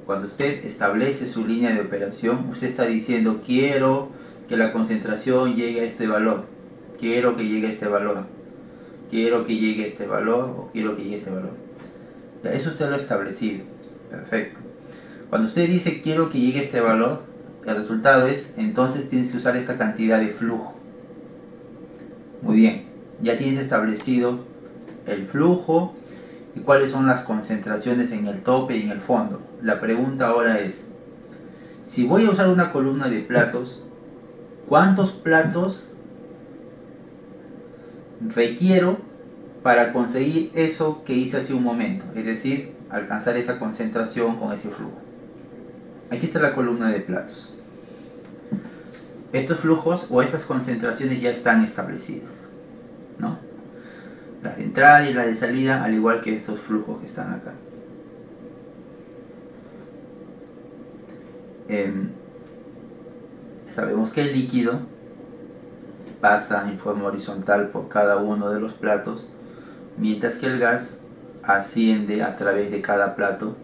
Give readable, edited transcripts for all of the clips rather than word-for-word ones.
cuando usted establece su línea de operación, usted está diciendo: quiero que la concentración llegue a este valor, quiero que llegue a este valor, quiero que llegue a este valor, o quiero que llegue a este valor. Ya, eso usted lo ha establecido. Perfecto. Cuando usted dice quiero que llegue a este valor, el resultado es, entonces tienes que usar esta cantidad de flujo. Muy bien, ya tienes establecido el flujo y cuáles son las concentraciones en el tope y en el fondo. La pregunta ahora es: si voy a usar una columna de platos, ¿cuántos platos requiero para conseguir eso que hice hace un momento? Es decir, alcanzar esa concentración con ese flujo. Aquí está la columna de platos. Estos flujos o estas concentraciones ya están establecidas, ¿no? Las de entrada y las de salida, al igual que estos flujos que están acá. Sabemos que el líquido pasa en forma horizontal por cada uno de los platos, mientras que el gas asciende a través de cada plato,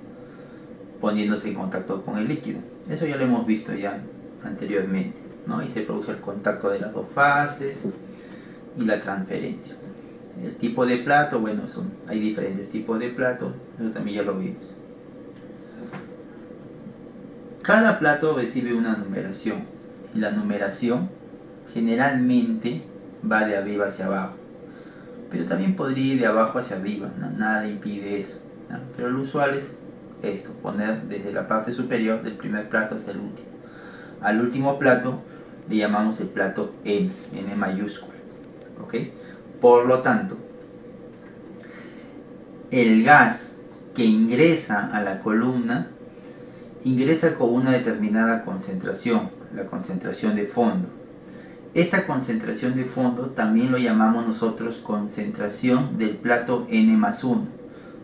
poniéndose en contacto con el líquido. Eso ya lo hemos visto ya anteriormente, ¿no? Y se produce el contacto de las dos fases y la transferencia. El tipo de plato, bueno, hay diferentes tipos de plato, eso también ya lo vimos. Cada plato recibe una numeración, y la numeración generalmente va de arriba hacia abajo, pero también podría ir de abajo hacia arriba, ¿no? Nada impide eso, ¿no? Pero lo usual es esto, poner desde la parte superior del primer plato hasta el último. Al último plato le llamamos el plato N, N mayúscula, ¿ok? Por lo tanto, el gas que ingresa a la columna ingresa con una determinada concentración, la concentración de fondo. Esta concentración de fondo también lo llamamos nosotros concentración del plato N+1.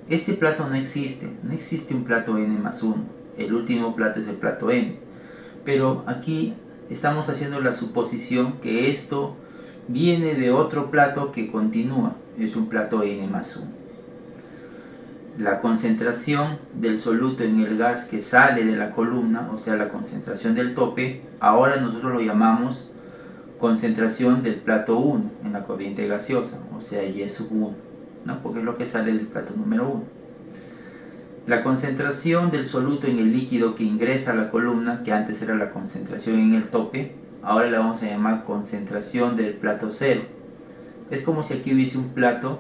Este plato no existe un plato N+1, el último plato es el plato N. Pero aquí estamos haciendo la suposición que esto viene de otro plato que continúa, es un plato N+1. La concentración del soluto en el gas que sale de la columna, o sea la concentración del tope, ahora nosotros lo llamamos concentración del plato 1 en la corriente gaseosa, o sea Y1, ¿no? Porque es lo que sale del plato número 1. La concentración del soluto en el líquido que ingresa a la columna, que antes era la concentración en el tope, ahora la vamos a llamar concentración del plato 0. Es como si aquí hubiese un plato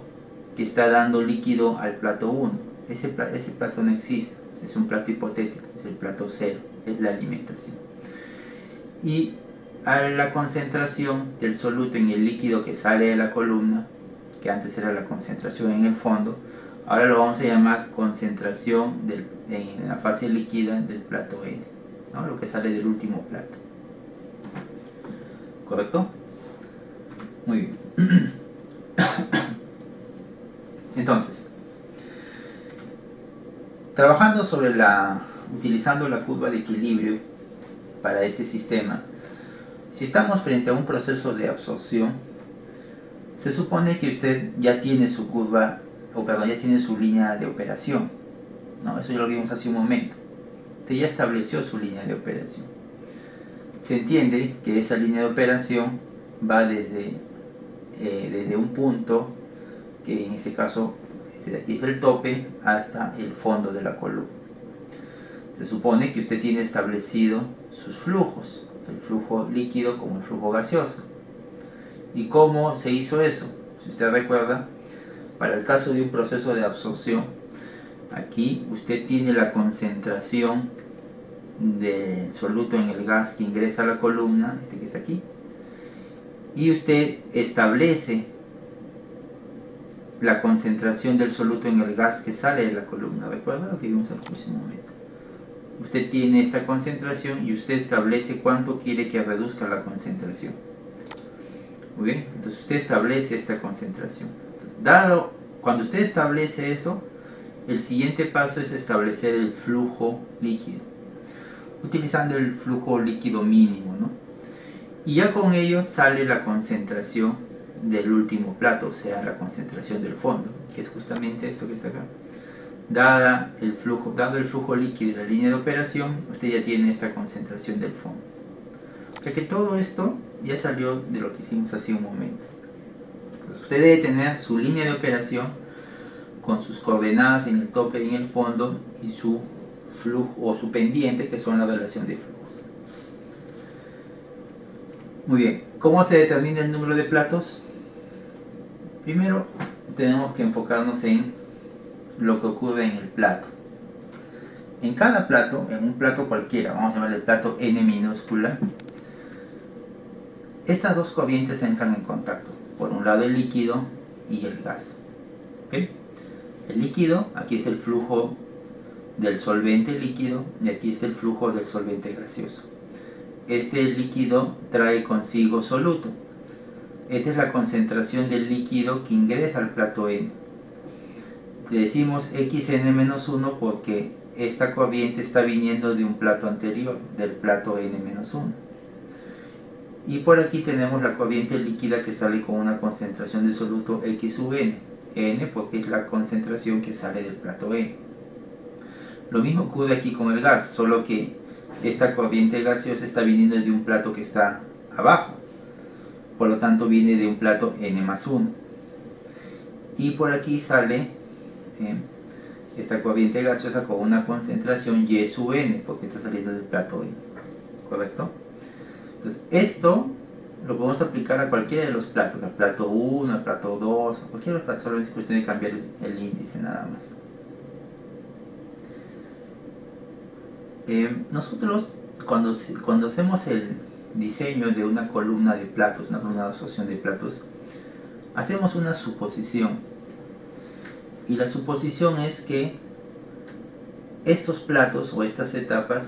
que está dando líquido al plato 1. Ese plato no existe, es un plato hipotético, es el plato 0, es la alimentación. Y a la concentración del soluto en el líquido que sale de la columna, que antes era la concentración en el fondo, ahora lo vamos a llamar concentración en la fase líquida del plato N, ¿no? Lo que sale del último plato. ¿Correcto? Muy bien. Entonces, trabajando utilizando la curva de equilibrio para este sistema, si estamos frente a un proceso de absorción, se supone que usted ya tiene su curva, ya tiene su línea de operación, ¿no? Eso ya lo vimos hace un momento. Usted ya estableció su línea de operación. Se entiende que esa línea de operación va desde un punto, que en este caso de aquí es el tope, hasta el fondo de la columna. Se supone que usted tiene establecido sus flujos, el flujo líquido como el flujo gaseoso. ¿Y cómo se hizo eso? Si usted recuerda, para el caso de un proceso de absorción, aquí usted tiene la concentración del soluto en el gas que ingresa a la columna, este que está aquí, y usted establece la concentración del soluto en el gas que sale de la columna. ¿Recuerda lo que vimos al próximo momento? Usted tiene esta concentración y usted establece cuánto quiere que reduzca la concentración. Muy bien, entonces usted establece esta concentración. Cuando usted establece eso, el siguiente paso es establecer el flujo líquido, utilizando el flujo líquido mínimo, ¿no? Y ya con ello sale la concentración del último plato, o sea, la concentración del fondo, que es justamente esto que está acá. dado el flujo líquido de la línea de operación, usted ya tiene esta concentración del fondo. O sea que todo esto ya salió de lo que hicimos hace un momento. Entonces usted debe tener su línea de operación con sus coordenadas en el tope y en el fondo y su flujo o su pendiente, que son la relación de flujos. Muy bien, ¿cómo se determina el número de platos? Primero tenemos que enfocarnos en lo que ocurre en el plato. En cada plato, en un plato cualquiera, vamos a llamarle el plato N minúscula, estas dos corrientes entran en contacto. Por un lado el líquido y el gas. ¿Okay? El líquido, aquí es el flujo del solvente líquido y aquí es el flujo del solvente gaseoso. Este líquido trae consigo soluto. Esta es la concentración del líquido que ingresa al plato N. Le decimos xn-1 porque esta corriente está viniendo de un plato anterior, del plato n-1. Y por aquí tenemos la corriente líquida que sale con una concentración de soluto x sub n. N porque es la concentración que sale del plato N. Lo mismo ocurre aquí con el gas, solo que esta corriente gaseosa está viniendo de un plato que está abajo. Por lo tanto viene de un plato n+1. Y por aquí sale esta corriente gaseosa con una concentración y sub n, porque está saliendo del plato N. ¿Correcto? Entonces, esto lo podemos aplicar a cualquiera de los platos, al plato 1, al plato 2, a cualquiera de los platos, solo es cuestión de cambiar el índice nada más. Nosotros, cuando hacemos el diseño de una columna de platos, una columna de asociación de platos, hacemos una suposición. Y la suposición es que estos platos o estas etapas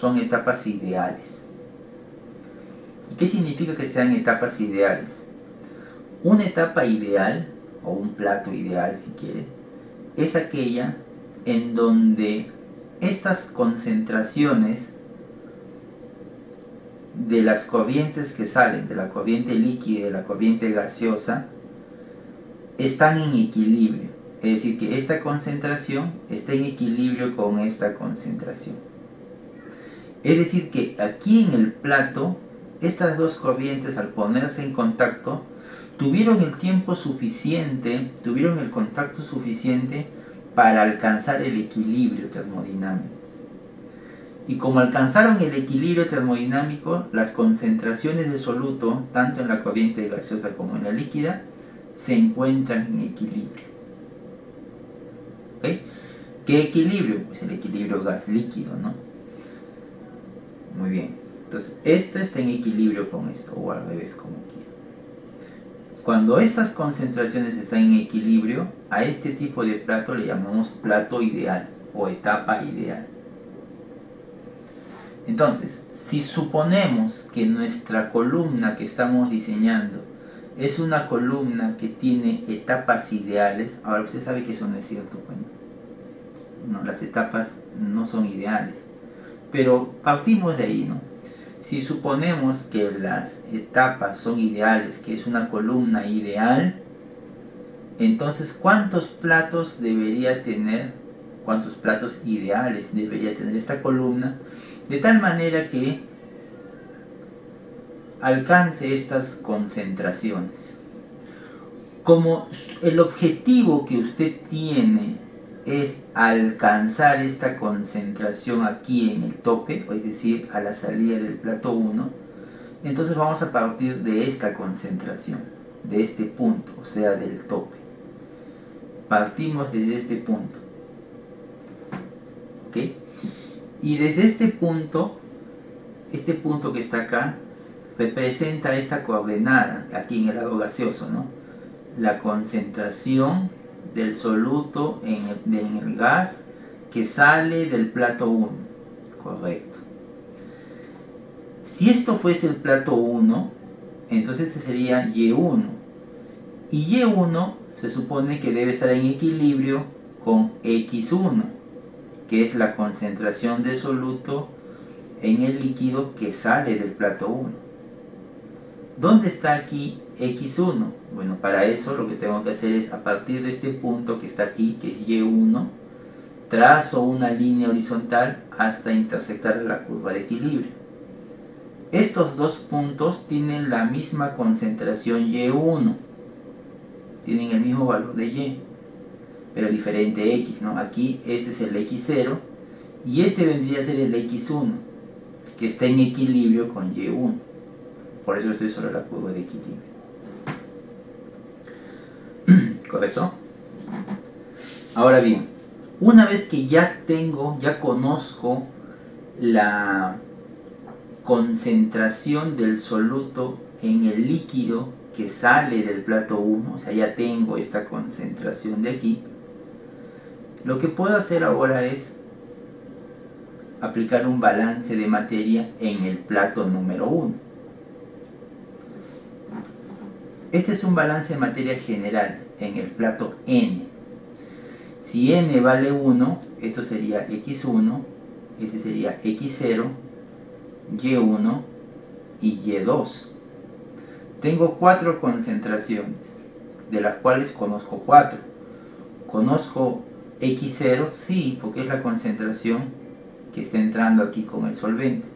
son etapas ideales. ¿Y qué significa que sean etapas ideales? Una etapa ideal, o un plato ideal si quiere, es aquella en donde estas concentraciones de las corrientes que salen, de la corriente líquida y de la corriente gaseosa, están en equilibrio. Es decir, que esta concentración está en equilibrio con esta concentración. Es decir, que aquí en el plato, estas dos corrientes al ponerse en contacto, tuvieron el tiempo suficiente, tuvieron el contacto suficiente para alcanzar el equilibrio termodinámico. Y como alcanzaron el equilibrio termodinámico, las concentraciones de soluto, tanto en la corriente gaseosa como en la líquida, se encuentran en equilibrio. ¿Okay? ¿Qué equilibrio? Pues el equilibrio gas-líquido, ¿no? Muy bien. Entonces, esto está en equilibrio con esto, o al revés, como quiera. Cuando estas concentraciones están en equilibrio, a este tipo de plato le llamamos plato ideal o etapa ideal. Entonces, si suponemos que nuestra columna que estamos diseñando es una columna que tiene etapas ideales, ahora usted sabe que eso no es cierto, bueno, no, las etapas no son ideales, pero partimos de ahí, ¿no? Si suponemos que las etapas son ideales, que es una columna ideal, entonces ¿cuántos platos debería tener, cuántos platos ideales debería tener esta columna, de tal manera que alcance estas concentraciones? Como el objetivo que usted tiene es alcanzar esta concentración aquí en el tope, es decir, a la salida del plato 1, entonces vamos a partir de esta concentración, de este punto, o sea, del tope. Partimos desde este punto. ¿Ok? Y desde este punto que está acá, representa esta coordenada, aquí en el lado gaseoso, ¿no? La concentración del soluto en el gas que sale del plato 1. Correcto. Si esto fuese el plato 1, entonces este sería Y1. Y Y1 se supone que debe estar en equilibrio con X1, que es la concentración de soluto en el líquido que sale del plato 1. ¿Dónde está aquí X1? Bueno, para eso lo que tengo que hacer es, a partir de este punto que está aquí, que es Y1, trazo una línea horizontal hasta intersectar la curva de equilibrio. Estos dos puntos tienen la misma concentración Y1, tienen el mismo valor de Y, pero diferente X, ¿no? Aquí este es el X0 y este vendría a ser el X1, que está en equilibrio con Y1. Por eso estoy sobre la curva de equilibrio. ¿Correcto? Ahora bien, una vez que ya conozco la concentración del soluto en el líquido que sale del plato 1, o sea, ya tengo esta concentración de aquí, lo que puedo hacer ahora es aplicar un balance de materia en el plato número 1. Este es un balance de materia general en el plato N. Si N vale 1, esto sería X1, este sería X0, Y1 y Y2. Tengo 4 concentraciones, de las cuales conozco 4. Conozco X0, sí, porque es la concentración que está entrando aquí con el solvente.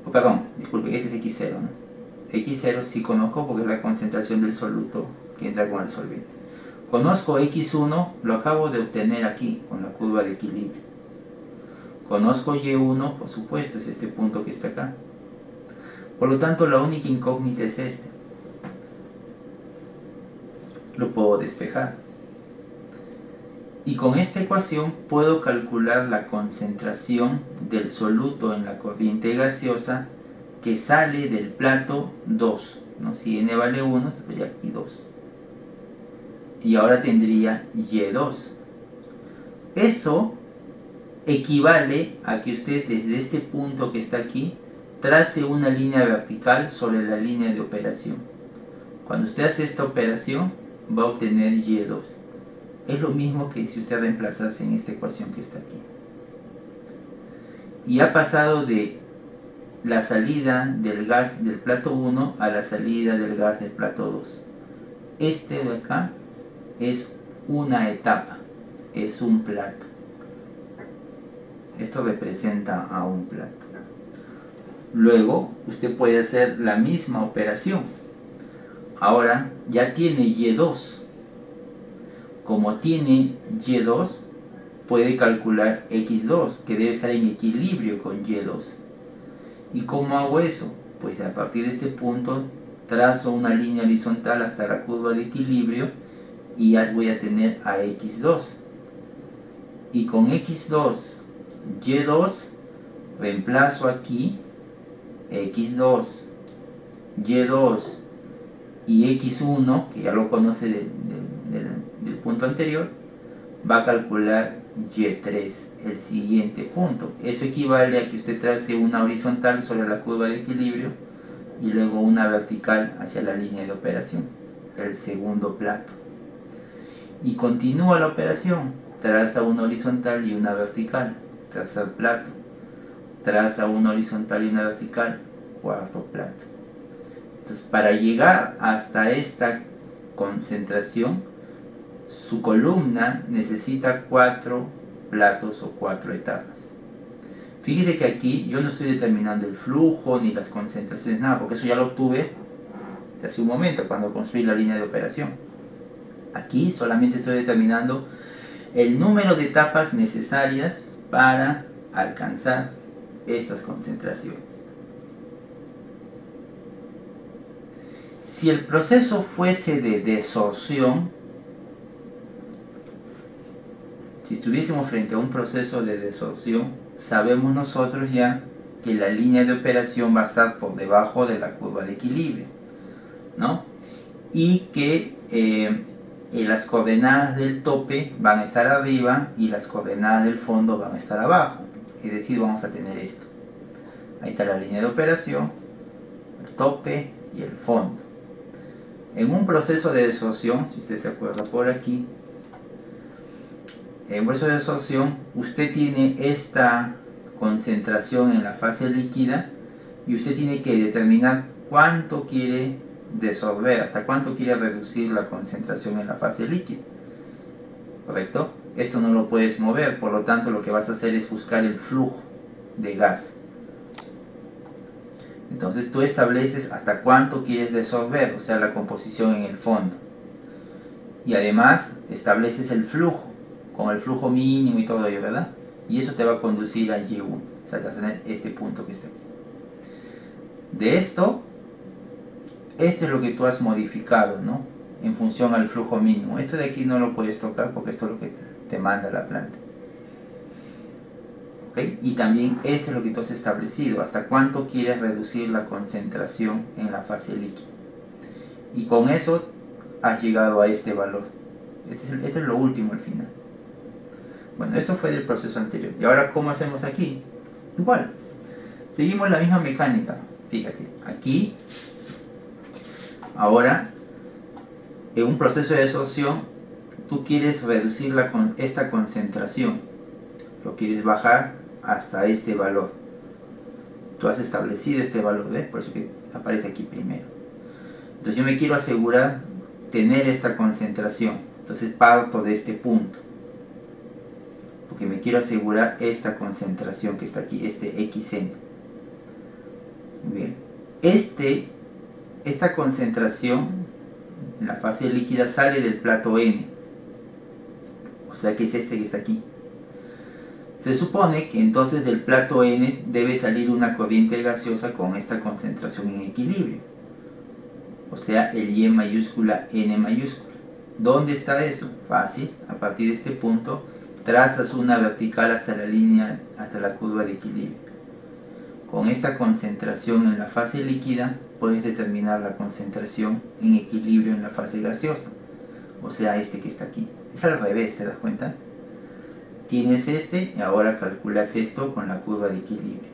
Oh, perdón, disculpe, este es X0, ¿no? X0 sí conozco porque es la concentración del soluto que entra con el solvente. Conozco X1, lo acabo de obtener aquí con la curva de equilibrio. Conozco Y1, por supuesto, es este punto que está acá. Por lo tanto, la única incógnita es este. Lo puedo despejar. Y con esta ecuación puedo calcular la concentración del soluto en la corriente gaseosa que sale del plato 2, ¿no? Si N vale 1, esto sería aquí 2. Y ahora tendría Y2. Eso equivale a que usted desde este punto que está aquí trace una línea vertical sobre la línea de operación. Cuando usted hace esta operación va a obtener Y2. Es lo mismo que si usted reemplazase en esta ecuación que está aquí. Y ha pasado de la salida del gas del plato 1 a la salida del gas del plato 2. Este de acá es una etapa, es un plato. Esto representa a un plato. Luego usted puede hacer la misma operación. Ahora ya tiene Y2. Como tiene Y2, puede calcular X2, que debe estar en equilibrio con Y2. ¿Y cómo hago eso? Pues a partir de este punto trazo una línea horizontal hasta la curva de equilibrio y ya voy a tener a X2. Y con X2, Y2, reemplazo aquí X2, Y2 y X1, que ya lo conoce del punto anterior, va a calcular Y3, el siguiente punto. Eso equivale a que usted trace una horizontal sobre la curva de equilibrio y luego una vertical hacia la línea de operación, el segundo plato. Y continúa la operación, traza una horizontal y una vertical, tercer plato. Traza una horizontal y una vertical, cuarto plato. Entonces, para llegar hasta esta concentración, su columna necesita 4 platos o 4 etapas. Fíjese que aquí yo no estoy determinando el flujo ni las concentraciones, nada, porque eso ya lo obtuve hace un momento cuando construí la línea de operación. Aquí solamente estoy determinando el número de etapas necesarias para alcanzar estas concentraciones. Si el proceso fuese de desorción, si estuviésemos frente a un proceso de desorción, sabemos nosotros ya que la línea de operación va a estar por debajo de la curva de equilibrio, ¿no? Y que las coordenadas del tope van a estar arriba y las coordenadas del fondo van a estar abajo. Es decir, vamos a tener esto. Ahí está la línea de operación, el tope y el fondo. En un proceso de desorción, si usted se acuerda por aquí, en un proceso de desorción usted tiene esta concentración en la fase líquida y usted tiene que determinar cuánto quiere desorber, hasta cuánto quiere reducir la concentración en la fase líquida, ¿correcto? esto no lo puedes mover, por lo tanto lo que vas a hacer es buscar el flujo de gas. Entonces tú estableces hasta cuánto quieres desolver, o sea, la composición en el fondo. Y además estableces el flujo, con el flujo mínimo y todo ello, ¿verdad? Y eso te va a conducir al Y1, o sea, vas a tener este punto que está aquí. De esto, esto es lo que tú has modificado, ¿no? En función al flujo mínimo. Esto de aquí no lo puedes tocar porque esto es lo que te manda la planta. ¿Okay? Y también esto es lo que tú has establecido, hasta cuánto quieres reducir la concentración en la fase líquida. Y con eso has llegado a este valor. Este es lo último al final. Bueno, eso fue del proceso anterior. Y ahora, ¿cómo hacemos aquí? Igual, seguimos la misma mecánica. Fíjate, aquí, ahora, en un proceso de absorción, tú quieres reducir esta concentración. Lo quieres bajar hasta este valor. Tú has establecido este valor, ¿ves? Por eso que aparece aquí primero. Entonces yo me quiero asegurar tener esta concentración. Entonces parto de este punto. Porque me quiero asegurar esta concentración que está aquí, este XN. Muy bien. Esta concentración en la fase líquida sale del plato N. O sea que es este que está aquí. Se supone que entonces del plato N debe salir una corriente gaseosa con esta concentración en equilibrio. O sea, el Y mayúscula, N mayúscula. ¿Dónde está eso? Fácil. A partir de este punto trazas una vertical hasta la línea, hasta la curva de equilibrio. Con esta concentración en la fase líquida puedes determinar la concentración en equilibrio en la fase gaseosa. O sea, este que está aquí. Es al revés, ¿te das cuenta? Tienes este y ahora calculas esto con la curva de equilibrio.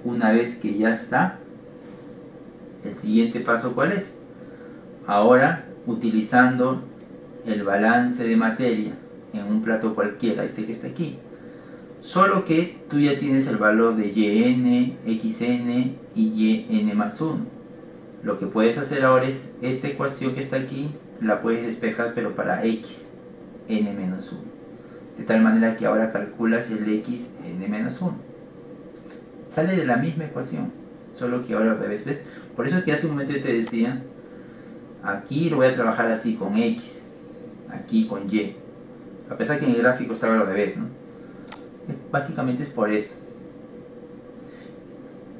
Una vez que ya está, el siguiente paso ¿cuál es? Ahora, utilizando el balance de materia en un plato cualquiera, este que está aquí, solo que tú ya tienes el valor de YN, XN y YN más 1. Lo que puedes hacer ahora es, esta ecuación que está aquí, la puedes despejar pero para X, N menos 1. De tal manera que ahora calculas el X, N menos 1. Sale de la misma ecuación, solo que ahora al revés, ¿ves? Por eso es que hace un momento yo te decía, aquí lo voy a trabajar así con X, aquí con Y. A pesar que en el gráfico estaba al revés, ¿no? Básicamente es por eso.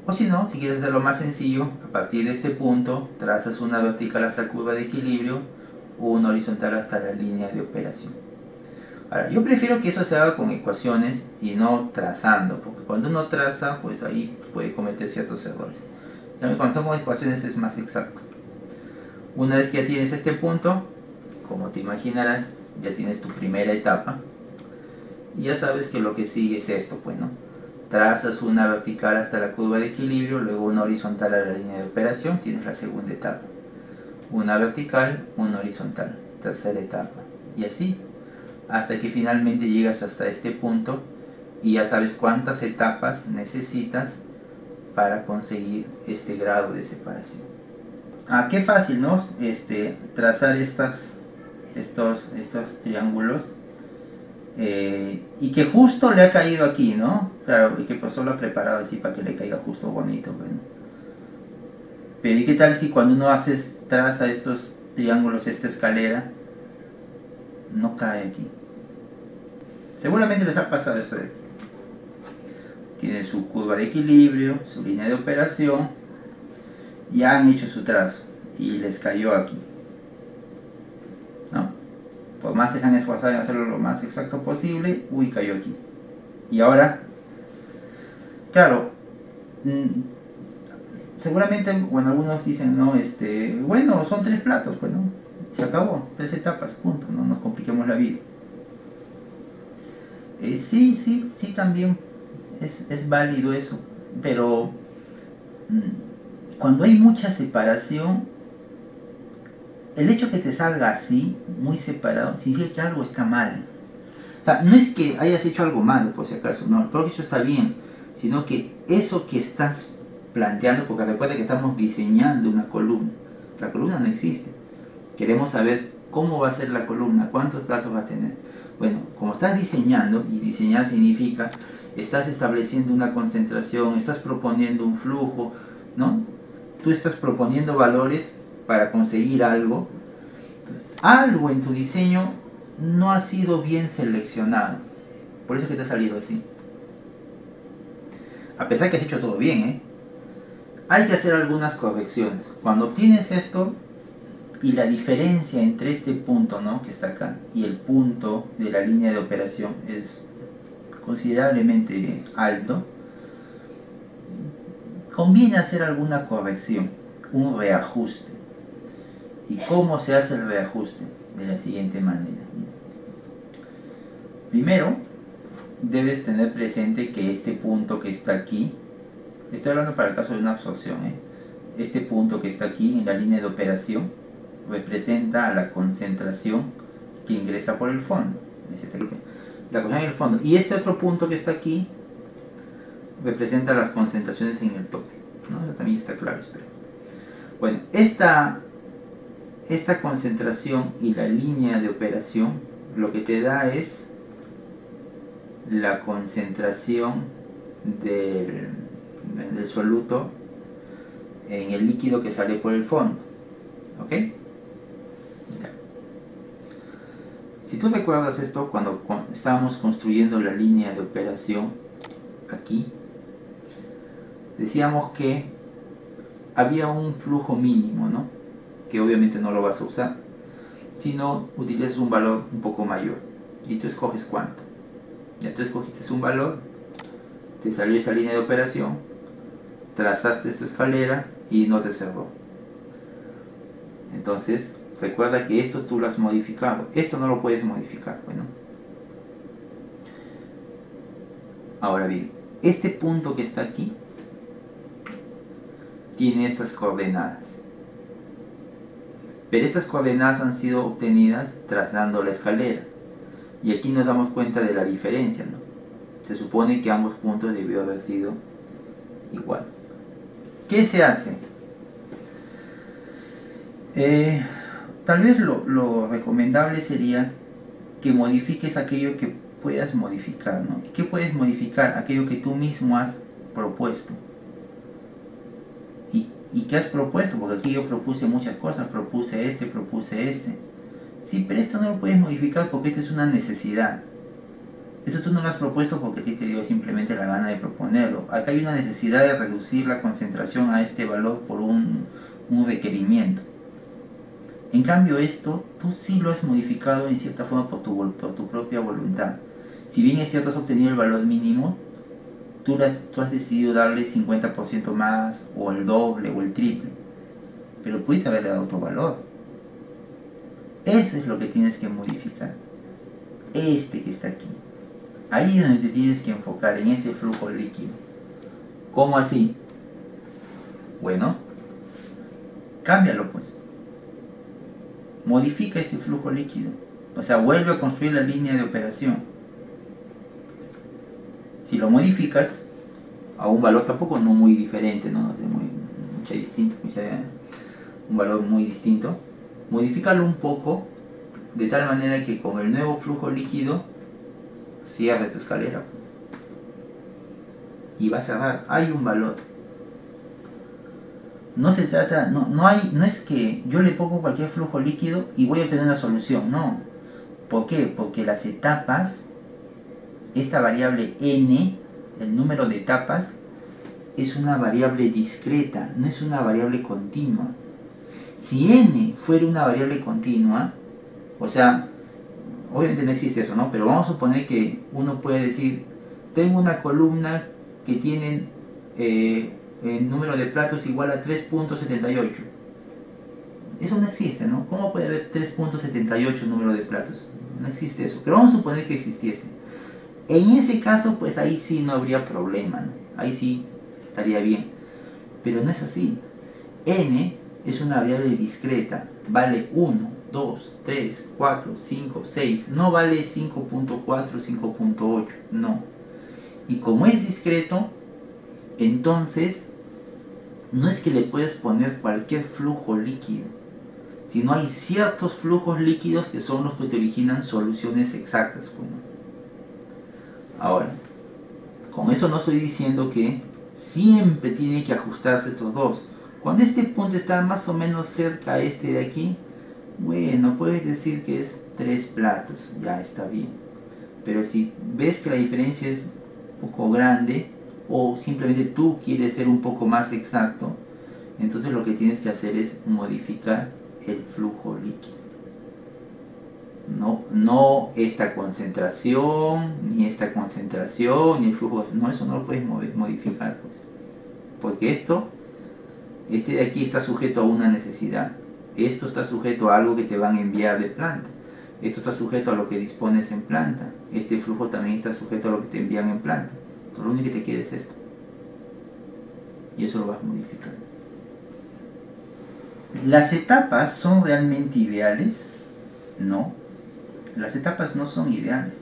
O si no, si quieres hacerlo más sencillo, a partir de este punto trazas una vertical hasta la curva de equilibrio, una horizontal hasta la línea de operación. Ahora, yo prefiero que eso se haga con ecuaciones y no trazando, porque cuando uno traza, pues ahí puede cometer ciertos errores. Cuando son con ecuaciones es más exacto. Una vez que ya tienes este punto, como te imaginarás, ya tienes tu primera etapa. Y ya sabes que lo que sigue es esto, pues, ¿no? Trazas una vertical hasta la curva de equilibrio, luego una horizontal a la línea de operación, tienes la segunda etapa. Una vertical, una horizontal, tercera etapa. Y así, hasta que finalmente llegas hasta este punto y ya sabes cuántas etapas necesitas para conseguir este grado de separación. Qué fácil, ¿no? Trazar estos triángulos. Y que justo le ha caído aquí, ¿no? Claro, y que el profesor lo ha preparado así para que le caiga justo bonito, bueno. Pero ¿y qué tal si cuando uno traza estos triángulos, esta escalera, no cae aquí? Seguramente les ha pasado esto de aquí. Tienen su curva de equilibrio, su línea de operación, ya han hecho su trazo y les cayó aquí, ¿no? Por más que se han esforzado en hacerlo lo más exacto posible, uy, cayó aquí. Y ahora, claro, seguramente, bueno, algunos dicen, no, bueno, son 3 platos, pues, ¿no? Se acabó, 3 etapas, punto, no nos compliquemos la vida. Sí, también es válido eso, pero cuando hay mucha separación, el hecho que te salga así, muy separado, significa que algo está mal. O sea, no es que hayas hecho algo malo, por si acaso, no, todo eso está bien, sino que eso que estás planteando, porque recuerda que estamos diseñando una columna, la columna no existe, queremos saber ¿Cómo va a ser la columna? ¿Cuántos platos va a tener? Bueno, como estás diseñando, y diseñar significa, estás estableciendo una concentración, estás proponiendo un flujo, ¿no? Tú estás proponiendo valores para conseguir algo. Algo en tu diseño no ha sido bien seleccionado. Por eso que te ha salido así. A pesar que has hecho todo bien, ¿eh? Hay que hacer algunas correcciones. Cuando obtienes esto y la diferencia entre este punto, ¿no?, que está acá, y el punto de la línea de operación es considerablemente alto, conviene hacer alguna corrección, un reajuste. ¿Y cómo se hace el reajuste? De la siguiente manera. Primero, debes tener presente que este punto que está aquí, estoy hablando para el caso de una absorción, este punto que está aquí en la línea de operación representa a la concentración que ingresa por el fondo. La concentración en el fondo. Y este otro punto que está aquí representa las concentraciones en el tope, ¿no? Eso también está claro, espero. Bueno, esta concentración y la línea de operación lo que te da es la concentración del soluto en el líquido que sale por el fondo. ¿Ok? Ya. Si tú recuerdas esto, cuando estábamos construyendo la línea de operación aquí, decíamos que había un flujo mínimo, ¿no?, que obviamente no lo vas a usar, sino utilizas un valor un poco mayor y tú escoges cuánto. Ya tú escogiste un valor, te salió esa línea de operación, trazaste esta escalera y no te cerró. Entonces recuerda que esto tú lo has modificado, esto no lo puedes modificar. Bueno, ahora bien, este punto que está aquí tiene estas coordenadas, pero estas coordenadas han sido obtenidas trazando la escalera, y aquí nos damos cuenta de la diferencia, ¿no? Se supone que ambos puntos debió haber sido igual. ¿Qué se hace? Tal vez lo recomendable sería que modifiques aquello que puedas modificar, ¿no? ¿Qué puedes modificar? Aquello que tú mismo has propuesto. ¿Y qué has propuesto? Porque aquí yo propuse muchas cosas, propuse este. Sí, pero esto no lo puedes modificar porque esto es una necesidad. Esto tú no lo has propuesto porque a ti te dio simplemente la gana de proponerlo. Acá hay una necesidad de reducir la concentración a este valor por un requerimiento. En cambio esto, tú sí lo has modificado en cierta forma por tu propia voluntad. Si bien es cierto has obtenido el valor mínimo, tú has decidido darle 50% más, o el doble, o el triple. Pero pudiste haberle dado otro valor. Eso es lo que tienes que modificar. Este que está aquí. Ahí es donde te tienes que enfocar, en ese flujo líquido. ¿Cómo así? Bueno, cámbialo pues. Modifica ese flujo líquido. O sea, vuelve a construir la línea de operación. Si lo modificas a un valor tampoco no muy diferente, no sé, un valor muy distinto, modifícalo un poco de tal manera que con el nuevo flujo líquido cierre tu escalera y va a cerrar. Hay un valor. No se trata, no es que yo le pongo cualquier flujo líquido y voy a obtener una solución. No. ¿Por qué? Porque las etapas, esta variable n, el número de etapas, es una variable discreta, no es una variable continua. Si n fuera una variable continua, o sea, obviamente no existe eso, ¿no? Pero vamos a suponer que uno puede decir, tengo una columna que tiene el número de platos igual a 3.78. Eso no existe, ¿no? ¿Cómo puede haber 3.78 número de platos? No existe eso, pero vamos a suponer que existiese. En ese caso, pues ahí sí no habría problema, ¿no? Ahí sí estaría bien. Pero no es así. N es una variable discreta, vale 1, 2, 3, 4, 5, 6, no vale 5.4, 5.8, no. Y como es discreto, entonces no es que le puedes poner cualquier flujo líquido, sino hay ciertos flujos líquidos que son los que te originan soluciones exactas. Ahora, con eso no estoy diciendo que siempre tiene que ajustarse estos dos. Cuando este punto está más o menos cerca a este de aquí, bueno, puedes decir que es 3 platos, ya está bien. Pero si ves que la diferencia es un poco grande, o simplemente tú quieres ser un poco más exacto, entonces lo que tienes que hacer es modificar el flujo líquido. No esta concentración, ni esta concentración, ni el flujo, no, eso no lo puedes modificar, pues. Porque este de aquí está sujeto a una necesidad, esto está sujeto a algo que te van a enviar de planta, esto está sujeto a lo que dispones en planta, este flujo también está sujeto a lo que te envían en planta. Entonces, lo único que te queda es esto, y eso lo vas modificando. ¿Las etapas son realmente ideales? No, las etapas no son ideales.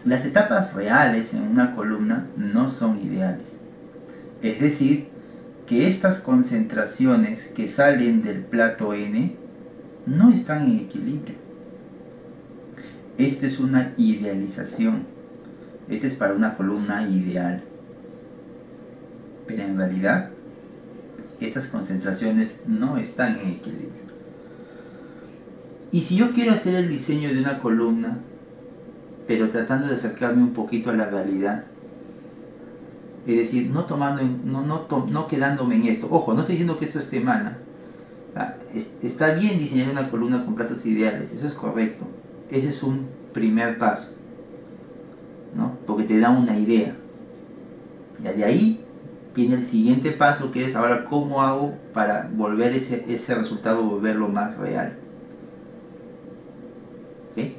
Las etapas reales en una columna no son ideales. Es decir, que estas concentraciones que salen del plato N no están en equilibrio. Esta es una idealización. Esta es para una columna ideal. Pero en realidad, estas concentraciones no están en equilibrio. Y si yo quiero hacer el diseño de una columna, pero tratando de acercarme un poquito a la realidad, es decir, no quedándome en esto. Ojo, no estoy diciendo que esto esté mal. Está bien diseñar una columna con platos ideales, eso es correcto. Ese es un primer paso, ¿no? Porque te da una idea. Y de ahí viene el siguiente paso, que es ahora cómo hago para volver ese resultado, volverlo más real. ¿Sí?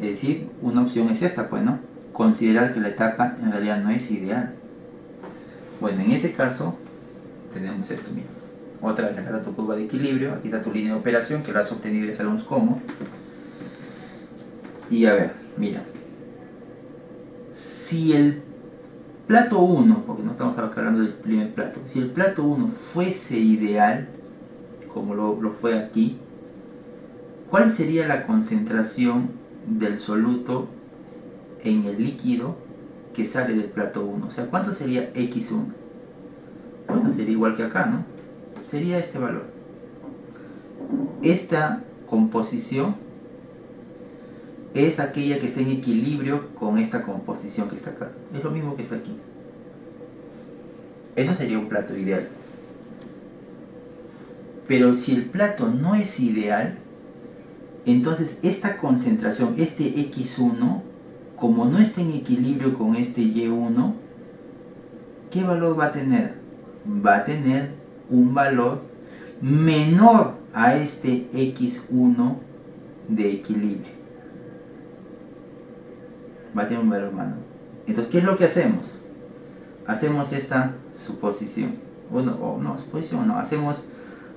Es decir, una opción es esta, pues, ¿no? Considerar que la etapa en realidad no es ideal. Bueno, en ese caso tenemos esto, mira. Otra vez, acá está tu curva de equilibrio, aquí está tu línea de operación que la has obtenido, ya sabemos cómo. Y a ver, mira, si el plato 1, porque no estamos hablando del primer plato, si el plato 1 fuese ideal, como lo fue aquí, ¿cuál sería la concentración del soluto en el líquido que sale del plato 1? O sea, ¿cuánto sería X1? Bueno, sería igual que acá, ¿no? Sería este valor. Esta composición es aquella que está en equilibrio con esta composición que está acá. Es lo mismo que está aquí. Eso sería un plato ideal. Pero si el plato no es ideal, entonces esta concentración, este X1, como no está en equilibrio con este Y1, ¿qué valor va a tener? Va a tener un valor menor a este X1 de equilibrio. Va a tener un valor menor. Entonces, ¿qué es lo que hacemos? Hacemos esta suposición. Suposición no,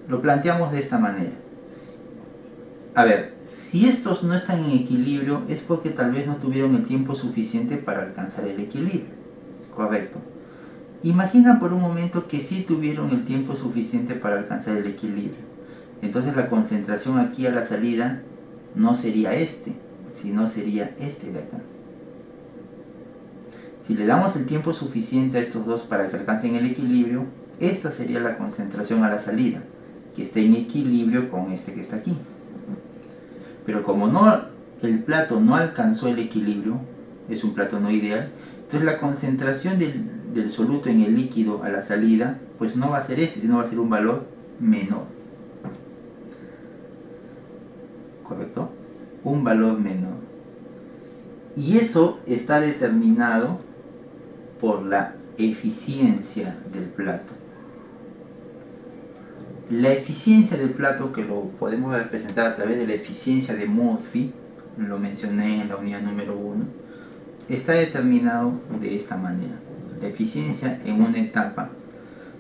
lo planteamos de esta manera. A ver, si estos no están en equilibrio es porque tal vez no tuvieron el tiempo suficiente para alcanzar el equilibrio. Correcto. Imagina por un momento que sí tuvieron el tiempo suficiente para alcanzar el equilibrio. Entonces la concentración aquí a la salida no sería este, sino sería este de acá. Si le damos el tiempo suficiente a estos dos para que alcancen el equilibrio, esta sería la concentración a la salida, que está en equilibrio con este que está aquí. Pero como el plato no alcanzó el equilibrio, es un plato no ideal, entonces la concentración del soluto en el líquido a la salida, pues no va a ser este, sino va a ser un valor menor. ¿Correcto? Un valor menor. Y eso está determinado por la eficiencia del plato. La eficiencia del plato, que lo podemos representar a través de la eficiencia de Murphy, lo mencioné en la unidad número 1, está determinado de esta manera. La eficiencia en una etapa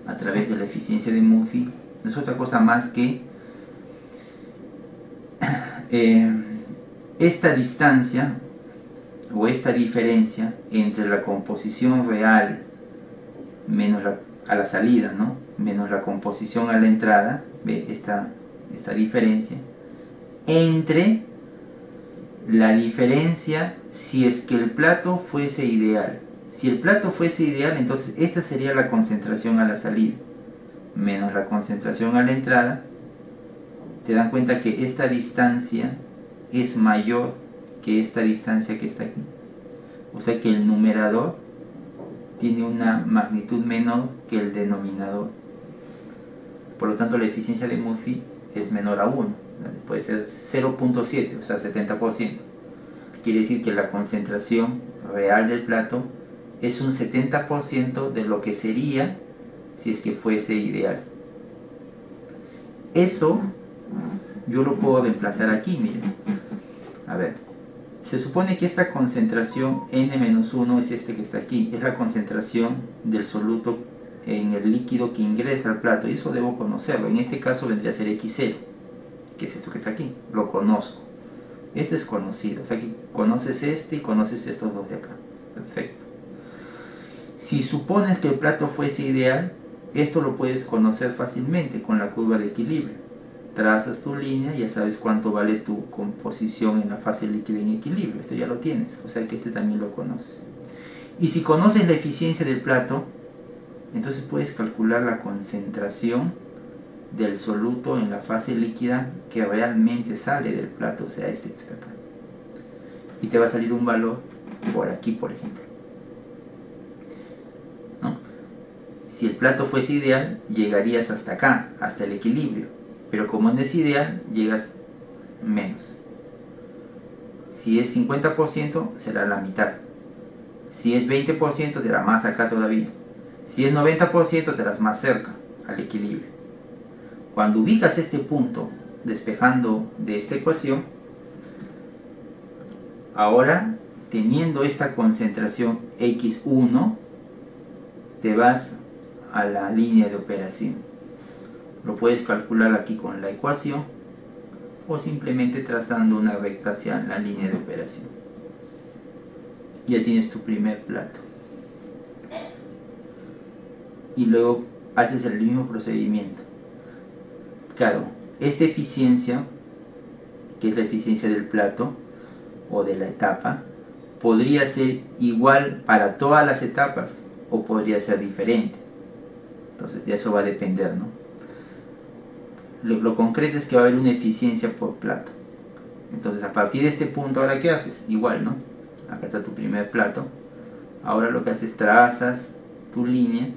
a través de la eficiencia de Murphy no es otra cosa más que esta distancia o esta diferencia entre la composición real menos la a la salida, ¿no? Menos la composición a la entrada, ve esta diferencia, entre la diferencia si es que el plato fuese ideal. Si el plato fuese ideal, entonces esta sería la concentración a la salida, menos la concentración a la entrada. Te dan cuenta que esta distancia es mayor que esta distancia que está aquí. O sea que el numerador tiene una magnitud menor que el denominador. Por lo tanto, la eficiencia de Murphy es menor a 1. Puede ser 0.7, o sea, 70%. Quiere decir que la concentración real del plato es un 70% de lo que sería si es que fuese ideal. Eso yo lo puedo reemplazar aquí, miren. A ver, se supone que esta concentración N-1 es este que está aquí, es la concentración del soluto en el líquido que ingresa al plato, y eso debo conocerlo. En este caso vendría a ser X0, que es esto que está aquí, lo conozco. Este es conocido, o sea que conoces este y conoces estos dos de acá. Perfecto. Si supones que el plato fuese ideal, esto lo puedes conocer fácilmente con la curva de equilibrio. Trazas tu línea y ya sabes cuánto vale tu composición en la fase líquida en equilibrio. Esto ya lo tienes, o sea que este también lo conoces. Y si conoces la eficiencia del plato, entonces puedes calcular la concentración del soluto en la fase líquida que realmente sale del plato, o sea, este que está acá. Y te va a salir un valor por aquí, por ejemplo, ¿no? Si el plato fuese ideal, llegarías hasta acá, hasta el equilibrio. Pero como no es ideal, llegas menos. Si es 50%, será la mitad. Si es 20%, será más acá todavía. Si es 90%, estarás más cerca al equilibrio. Cuando ubicas este punto despejando de esta ecuación, ahora teniendo esta concentración X1, te vas a la línea de operación. Lo puedes calcular aquí con la ecuación o simplemente trazando una recta hacia la línea de operación. Ya tienes tu primer plato. Y luego haces el mismo procedimiento. Claro, esta eficiencia, que es la eficiencia del plato o de la etapa, podría ser igual para todas las etapas o podría ser diferente. Entonces de eso va a depender, ¿no? Lo concreto es que va a haber una eficiencia por plato. Entonces a partir de este punto, ¿ahora qué haces? Igual, ¿no? Acá está tu primer plato. Ahora lo que haces, trazas tu línea.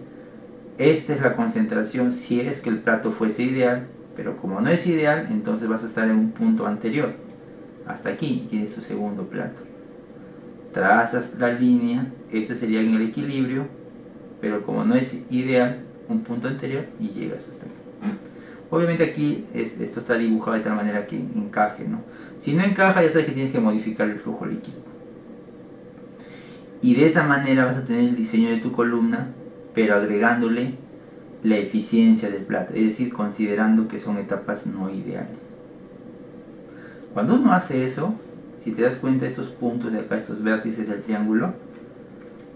Esta es la concentración si es que el plato fuese ideal, pero como no es ideal, entonces vas a estar en un punto anterior. Hasta aquí tienes tu segundo plato. Trazas la línea, esto sería en el equilibrio, pero como no es ideal, un punto anterior y llegas hasta aquí. Obviamente aquí esto está dibujado de tal manera que encaje, ¿no? Si no encaja, ya sabes que tienes que modificar el flujo líquido. Y de esa manera vas a tener el diseño de tu columna, pero agregándole la eficiencia del plato, es decir, considerando que son etapas no ideales. Cuando uno hace eso, si te das cuenta, estos puntos de acá, estos vértices del triángulo,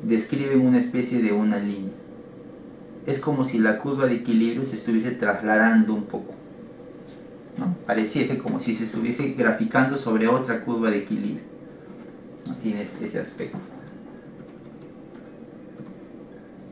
describen una especie de una línea. Es como si la curva de equilibrio se estuviese trasladando un poco, ¿no? Pareciese como si se estuviese graficando sobre otra curva de equilibrio, ¿no? Tiene ese aspecto.